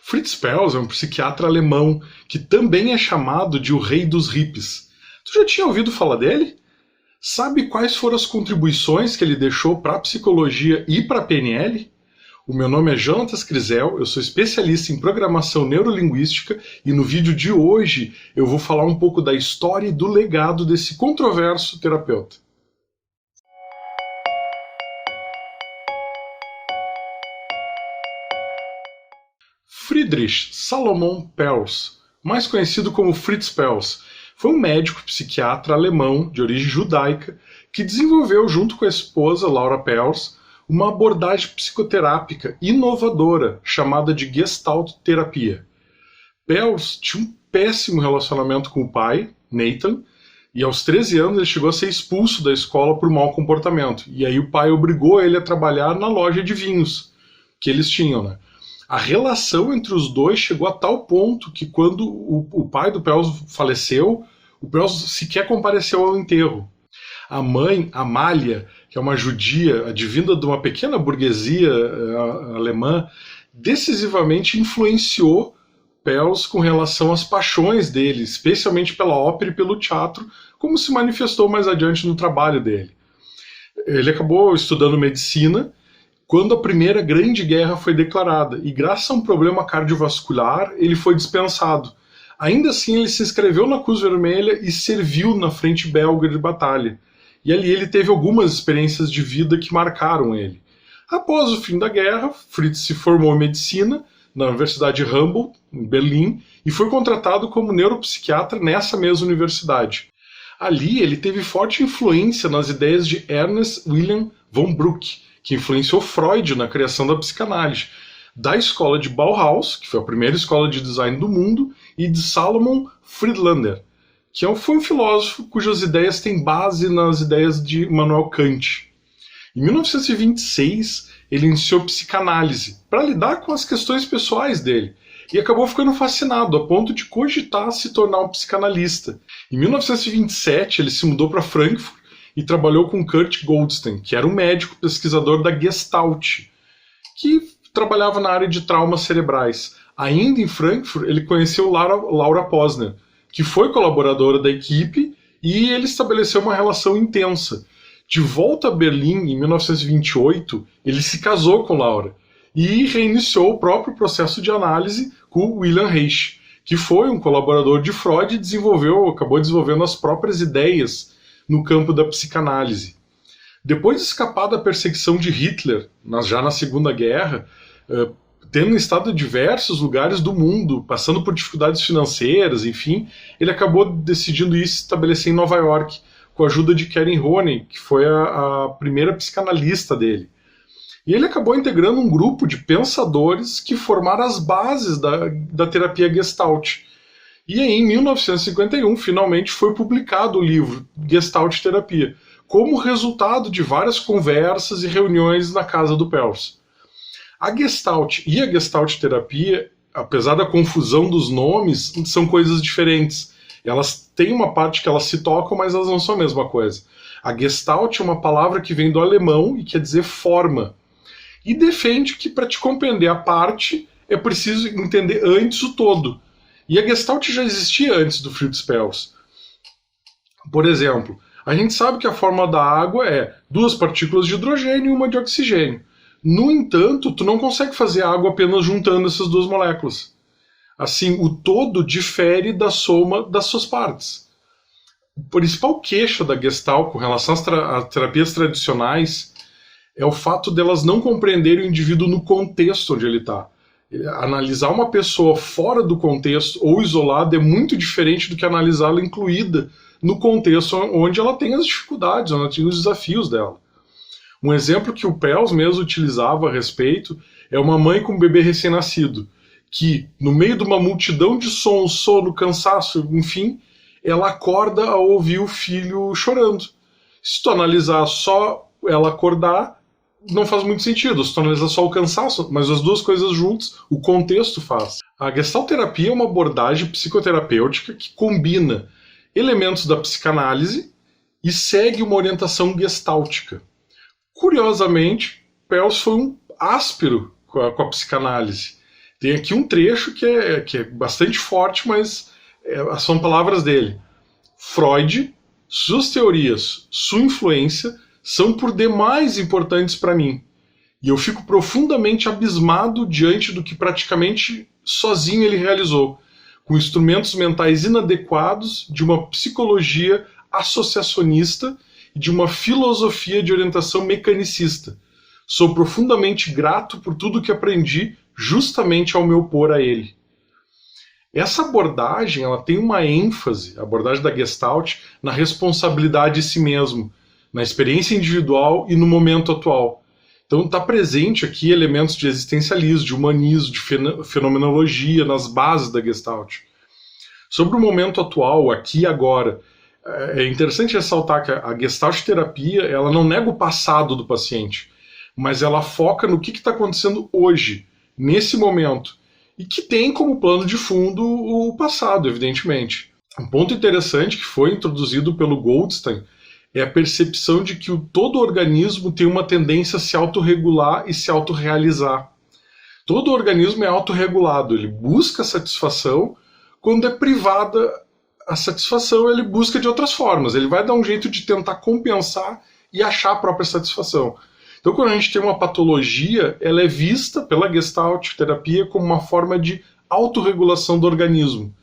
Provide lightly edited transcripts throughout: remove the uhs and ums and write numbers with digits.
Fritz Perls é um psiquiatra alemão que também é chamado de o rei dos hippies. Tu já tinha ouvido falar dele? Sabe quais foram as contribuições que ele deixou para a psicologia e para a PNL? O meu nome é Jonatas Crisel, eu sou especialista em programação neurolinguística e no vídeo de hoje eu vou falar um pouco da história e do legado desse controverso terapeuta. Friedrich Salomon Perls, mais conhecido como Fritz Perls, foi um médico psiquiatra alemão de origem judaica que desenvolveu, junto com a esposa Laura Perls, uma abordagem psicoterápica inovadora chamada de Gestalt terapia. Perls tinha um péssimo relacionamento com o pai, Nathan, e aos 13 anos ele chegou a ser expulso da escola por mau comportamento. E aí o pai obrigou ele a trabalhar na loja de vinhos que eles tinham, né? A relação entre os dois chegou a tal ponto que quando o pai do Perls faleceu, o Perls sequer compareceu ao enterro. A mãe, Amália, que é uma judia advinda de uma pequena burguesia alemã, decisivamente influenciou Perls com relação às paixões dele, especialmente pela ópera e pelo teatro, como se manifestou mais adiante no trabalho dele. Ele acabou estudando medicina quando a Primeira Grande Guerra foi declarada, e graças a um problema cardiovascular, ele foi dispensado. Ainda assim, ele se inscreveu na Cruz Vermelha e serviu na frente belga de batalha. E ali ele teve algumas experiências de vida que marcaram ele. Após o fim da guerra, Fritz se formou em medicina na Universidade Humboldt, em Berlim, e foi contratado como neuropsiquiatra nessa mesma universidade. Ali ele teve forte influência nas ideias de Ernst Wilhelm von Bruck, que influenciou Freud na criação da psicanálise, da escola de Bauhaus, que foi a primeira escola de design do mundo, e de Salomon Friedlander, que foi um filósofo cujas ideias têm base nas ideias de Immanuel Kant. Em 1926, ele iniciou psicanálise para lidar com as questões pessoais dele, e acabou ficando fascinado a ponto de cogitar se tornar um psicanalista. Em 1927, ele se mudou para Frankfurt e trabalhou com Kurt Goldstein, que era um médico pesquisador da Gestalt, que trabalhava na área de traumas cerebrais. Ainda em Frankfurt, ele conheceu Laura Posner, que foi colaboradora da equipe, e ele estabeleceu uma relação intensa. De volta a Berlim, em 1928, ele se casou com Laura e reiniciou o próprio processo de análise com Wilhelm Reich, que foi um colaborador de Freud e acabou desenvolvendo as próprias ideias no campo da psicanálise. Depois de escapar da perseguição de Hitler, já na Segunda Guerra, tendo estado em diversos lugares do mundo, passando por dificuldades financeiras, enfim, ele acabou decidindo ir se estabelecer em Nova York, com a ajuda de Karen Honey, que foi a primeira psicanalista dele. E ele acabou integrando um grupo de pensadores que formaram as bases da terapia Gestalt. E aí, em 1951, finalmente foi publicado o livro Gestalt Terapia, como resultado de várias conversas e reuniões na casa do Perls. A Gestalt e a Gestalt Terapia, apesar da confusão dos nomes, são coisas diferentes. Elas têm uma parte que elas se tocam, mas elas não são a mesma coisa. A Gestalt é uma palavra que vem do alemão e quer dizer forma. E defende que para te compreender a parte, é preciso entender antes o todo. E a Gestalt já existia antes do Fritz Perls. Por exemplo, a gente sabe que a forma da água é 2 partículas de hidrogênio e 1 de oxigênio. No entanto, tu não consegue fazer água apenas juntando essas 2 moléculas. Assim, o todo difere da soma das suas partes. O principal queixa da Gestalt com relação às terapias tradicionais é o fato delas não compreenderem o indivíduo no contexto onde ele está. Analisar uma pessoa fora do contexto ou isolada é muito diferente do que analisá-la incluída no contexto onde ela tem as dificuldades, onde ela tem os desafios dela. Um exemplo que o Perls mesmo utilizava a respeito é uma mãe com um bebê recém-nascido, que no meio de uma multidão de sons, sono, cansaço, enfim, ela acorda ao ouvir o filho chorando. Se tu analisar só ela acordar, não faz muito sentido, se tu analisar só o cansaço, mas as 2 coisas juntas, o contexto faz. A gestalterapia é uma abordagem psicoterapêutica que combina elementos da psicanálise e segue uma orientação gestáltica. Curiosamente, Perls foi um áspero com a psicanálise. Tem aqui um trecho que é bastante forte, mas são palavras dele. Freud, suas teorias, sua influência são por demais importantes para mim. E eu fico profundamente abismado diante do que praticamente sozinho ele realizou, com instrumentos mentais inadequados, de uma psicologia associacionista e de uma filosofia de orientação mecanicista. Sou profundamente grato por tudo que aprendi justamente ao me opor a ele. Essa abordagem ela tem uma ênfase, a abordagem da Gestalt, na responsabilidade de si mesmo, na experiência individual e no momento atual. Então está presente aqui elementos de existencialismo, de humanismo, de fenomenologia nas bases da Gestalt. Sobre o momento atual, aqui e agora, é interessante ressaltar que a Gestalt terapia ela não nega o passado do paciente, mas ela foca no que está acontecendo hoje, nesse momento, e que tem como plano de fundo o passado, evidentemente. Um ponto interessante que foi introduzido pelo Goldstein é a percepção de que todo organismo tem uma tendência a se autorregular e se autorrealizar. Todo organismo é autorregulado, ele busca satisfação, quando é privada a satisfação, ele busca de outras formas, ele vai dar um jeito de tentar compensar e achar a própria satisfação. Então, quando a gente tem uma patologia, ela é vista pela Gestalt terapia como uma forma de autorregulação do organismo.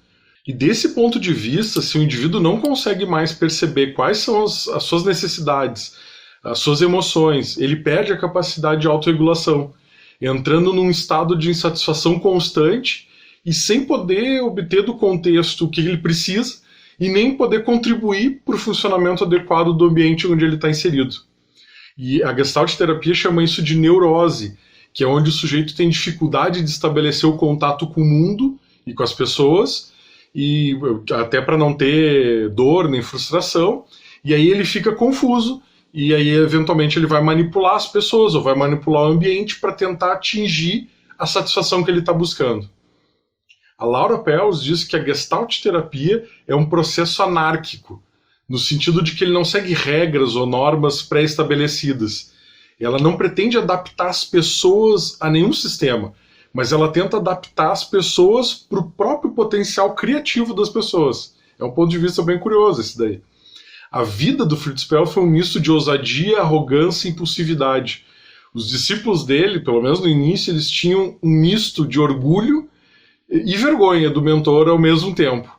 E desse ponto de vista, se o indivíduo não consegue mais perceber quais são as suas necessidades, as suas emoções, ele perde a capacidade de autorregulação, entrando num estado de insatisfação constante e sem poder obter do contexto o que ele precisa e nem poder contribuir para o funcionamento adequado do ambiente onde ele está inserido. E a Gestalt terapia chama isso de neurose, que é onde o sujeito tem dificuldade de estabelecer o contato com o mundo e com as pessoas, e até para não ter dor nem frustração, e aí ele fica confuso, e aí eventualmente ele vai manipular as pessoas, ou vai manipular o ambiente para tentar atingir a satisfação que ele está buscando. A Laura Pels diz que a Gestalt terapia é um processo anárquico, no sentido de que ele não segue regras ou normas pré-estabelecidas. Ela não pretende adaptar as pessoas a nenhum sistema, mas ela tenta adaptar as pessoas para o próprio potencial criativo das pessoas. É um ponto de vista bem curioso esse daí. A vida do Fritz Perls foi um misto de ousadia, arrogância e impulsividade. Os discípulos dele, pelo menos no início, eles tinham um misto de orgulho e vergonha do mentor ao mesmo tempo.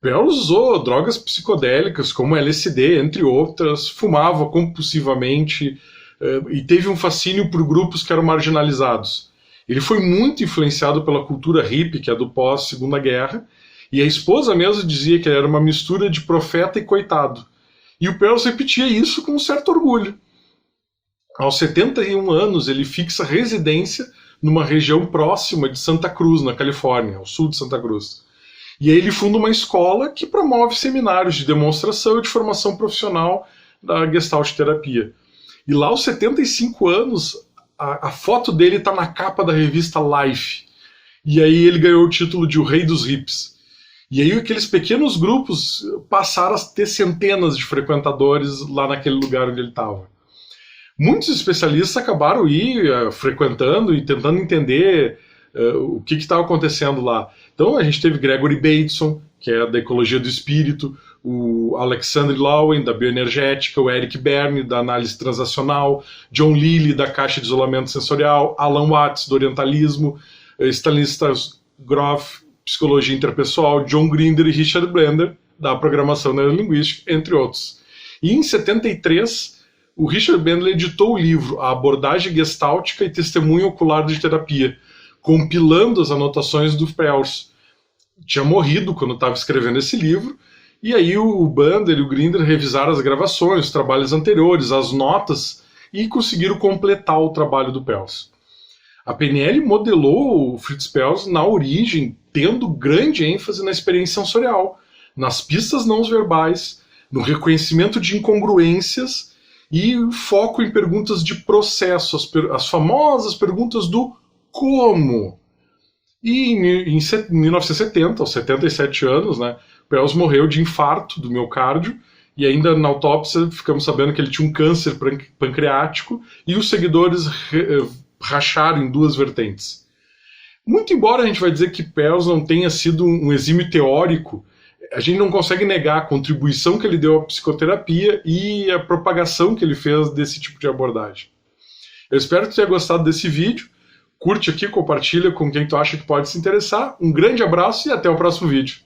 Perls usou drogas psicodélicas como LSD, entre outras, fumava compulsivamente e teve um fascínio por grupos que eram marginalizados. Ele foi muito influenciado pela cultura hippie, que é do pós-Segunda Guerra, e a esposa mesmo dizia que ele era uma mistura de profeta e coitado. E o Perls repetia isso com um certo orgulho. Aos 71 anos, ele fixa residência numa região próxima de Santa Cruz, na Califórnia, ao sul de Santa Cruz. E aí ele funda uma escola que promove seminários de demonstração e de formação profissional da Gestalt terapia. E lá aos 75 anos, a foto dele está na capa da revista Life. E aí ele ganhou o título de O Rei dos Hips. E aí aqueles pequenos grupos passaram a ter centenas de frequentadores lá naquele lugar onde ele estava. Muitos especialistas acabaram frequentando e tentando entender o que estava acontecendo lá. Então a gente teve Gregory Bateson, que é da ecologia do espírito, o Alexander Lowen, da bioenergética, o Eric Berne, da análise transacional, John Lilly, da caixa de isolamento sensorial, Alan Watts, do orientalismo, Stanislas Grof, psicologia interpessoal, John Grinder e Richard Blender, da programação neurolinguística, entre outros. E em 73, o Richard Blender editou o livro A Abordagem Gestáltica e Testemunho Ocular de Terapia, compilando as anotações do Perls. Tinha morrido quando estava escrevendo esse livro, e aí o Bander e o Grinder revisaram as gravações, os trabalhos anteriores, as notas, e conseguiram completar o trabalho do Perls. A PNL modelou o Fritz Perls na origem, tendo grande ênfase na experiência sensorial, nas pistas não verbais, no reconhecimento de incongruências e foco em perguntas de processo, as famosas perguntas do como. E em 1970, aos 77 anos, né, Perls morreu de infarto do miocárdio, e ainda na autópsia ficamos sabendo que ele tinha um câncer pancreático, e os seguidores racharam em duas vertentes. Muito embora a gente vai dizer que Peirce não tenha sido um exímio teórico, a gente não consegue negar a contribuição que ele deu à psicoterapia e a propagação que ele fez desse tipo de abordagem. Eu espero que tu tenha gostado desse vídeo. Curte aqui, compartilha com quem tu acha que pode se interessar. Um grande abraço e até o próximo vídeo.